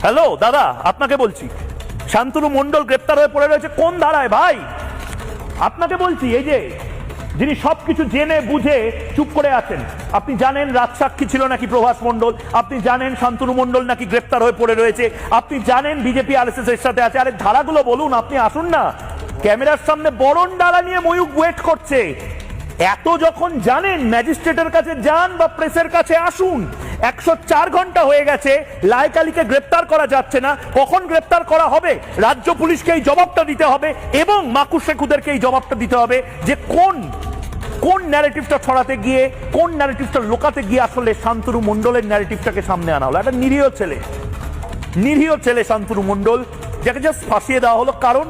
Hello দাদা, আপনাকে বলছি, শান্তনু মণ্ডল গ্রেপ্তার হয়ে পড়ে রয়েছে কোন ধারায় ভাই? আপনাকে বলছি, এই যে যিনি সবকিছু জেনে বুঝে চুপ করে আছেন, আপনি জানেন রাজসাক্ষী ছিল নাকি প্রভাস মণ্ডল, আপনি জানেন শান্তনু মণ্ডল নাকি গ্রেপ্তার হয়ে পড়ে রয়েছে, আপনি জানেন বিজেপি আরএসএস এর সাথে আছে। আরে ধারাগুলো বলুন, আপনি আসুন না, ক্যামেরার সামনে বরণ ডালা নিয়ে ময়ূক ওয়েট করছে। এত যখন জানেন, ম্যাজিস্ট্রেটের কাছে যান বা প্রেসের কাছে আসুন। 104 ঘন্টা হয়ে গেছে, লায়েক আলীকে গ্রেপ্তার করা যাচ্ছে না। কখন গ্রেপ্তার করা হবে? রাজ্য পুলিশকে এই জবাবটা দিতে হবে এবং মাকুস শেখুদেরকে এই জবাবটা দিতে হবে যে কোন ন্যারেটিভটা ছড়াতে গিয়ে, কোন ন্যারেটিভটা লোকাতে গিয়ে আসলে শান্তনু মণ্ডলের ন্যারেটিভটাকে সামনে আনা হলো। একটা নিরীহ ছেলে শান্তনু মণ্ডল, যাকে জাস্ট ফাঁসিয়ে দেওয়া হলো। কারণ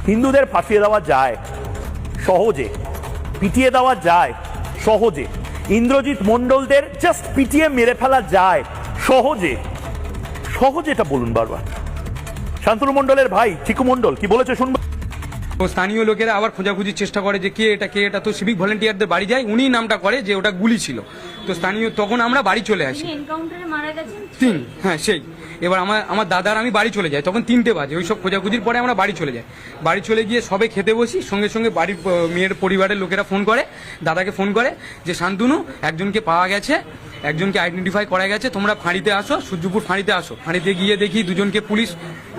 হিন্দুদের ফাঁসিয়ে দেওয়া যায় সহজে, পিটিয়ে দেওয়া যায় সহজে, ইন্দ্রজিৎ মণ্ডলদের জাস্ট পিটিয়ে মেরে ফেলা যায় সহজে। এটা বলুন বারবার। শান্তনু মণ্ডলের ভাই চিকু মণ্ডল কি বলেছে শুনবো। তো স্থানীয় লোকেরা আবার খোঁজাখুঁজির চেষ্টা করে যে কে এটা, তো সিভিক ভলেন্টিয়ারদের বাড়ি যায়, উনি নামটা করে যে ওটা গুলি ছিল। তো স্থানীয়, তখন আমরা বাড়ি চলে আসি। হ্যাঁ সেই। এবার আমার দাদার আমি বাড়ি চলে যাই, তখন 3টে বাজে। ওই সব খোঁজাখুঁজির পরে আমরা বাড়ি চলে যাই। বাড়ি চলে গিয়ে সবে খেতে বসি, সঙ্গে সঙ্গে বাড়ির মেয়ের পরিবারের লোকেরা ফোন করে, দাদাকে ফোন করে যে শান্তনু একজনকে পাওয়া গেছে, একজনকে আইডেন্টিফাই করা গেছে, তোমরা ফাঁড়িতে আসো, সূর্যপুর ফাঁড়িতে আসো। ফাঁড়িতে গিয়ে দেখি দুজনকে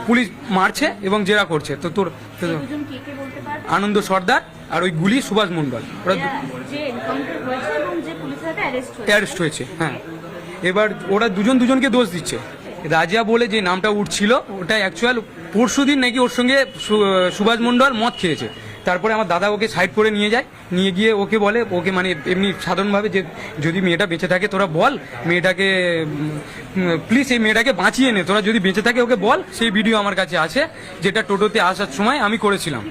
পুলিশ মারছে এবং জেরা করছে। তো তোর আনন্দ সর্দার আর ওই গুলি সুভাষ মণ্ডল, ওরা অ্যারেস্ট হয়েছে। হ্যাঁ, এবার ওরা দুজনকে দোষ দিচ্ছে। রাজা বলে যে নামটা উঠছিল, ওটা অ্যাকচুয়াল পরশুদিন নাকি ওর সঙ্গে সুভাষ মণ্ডল মদ খেয়েছে। তারপরে আমার দাদা ওকে সাইড করে নিয়ে যায়, নিয়ে গিয়ে ওকে বলে, ওকে মানে এমনি সাধারণভাবে যে যদি মেয়েটা বেঁচে থাকে তোরা বল, মেয়েটাকে প্লিজ এই মেয়েটাকে বাঁচিয়ে নে, তোরা যদি বেঁচে থাকে ওকে বল। সেই ভিডিও আমার কাছে আছে, যেটা টোটোতে আসার সময় আমি করেছিলাম।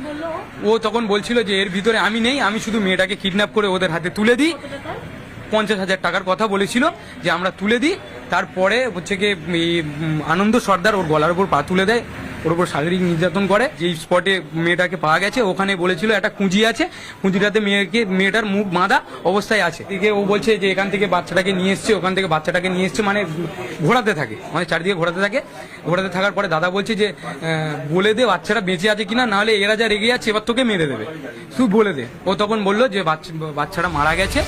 ও তখন বলছিল যে এর ভিতরে আমি নেই, আমি শুধু মেয়েটাকে কিডন্যাপ করে ওদের হাতে তুলে দিই। 50,000 টাকার কথা বলেছিল যে আমরা তুলে দিই। তারপরে হচ্ছে গিয়ে আনন্দ সর্দার ওর গলার উপর পা তুলে দেয়, ওর উপর শারীরিক নির্যাতন করে। যেই স্পটে মেয়েটাকে পাওয়া গেছে ওখানে বলেছিল একটা কুঁজি আছে, কুঁজিটাতে মেয়েটার মুখ বাঁধা অবস্থায় আছে। এদিকে ও বলছে যে এখান থেকে বাচ্চাটাকে নিয়ে এসছে, ওখান থেকে বাচ্চাটাকে নিয়ে এসছে, মানে ঘোরাতে থাকে, মানে চারিদিকে ঘোরাতে থাকার পরে দাদা বলছে যে বলে দে বাচ্চাটা বেঁচে আছে কিনা, নাহলে এরা যা রেগে যাচ্ছে এবার তোকে মেরে দেবে, তুই বলে দে। ও তখন বললো যে বাচ্চাটা মারা গেছে।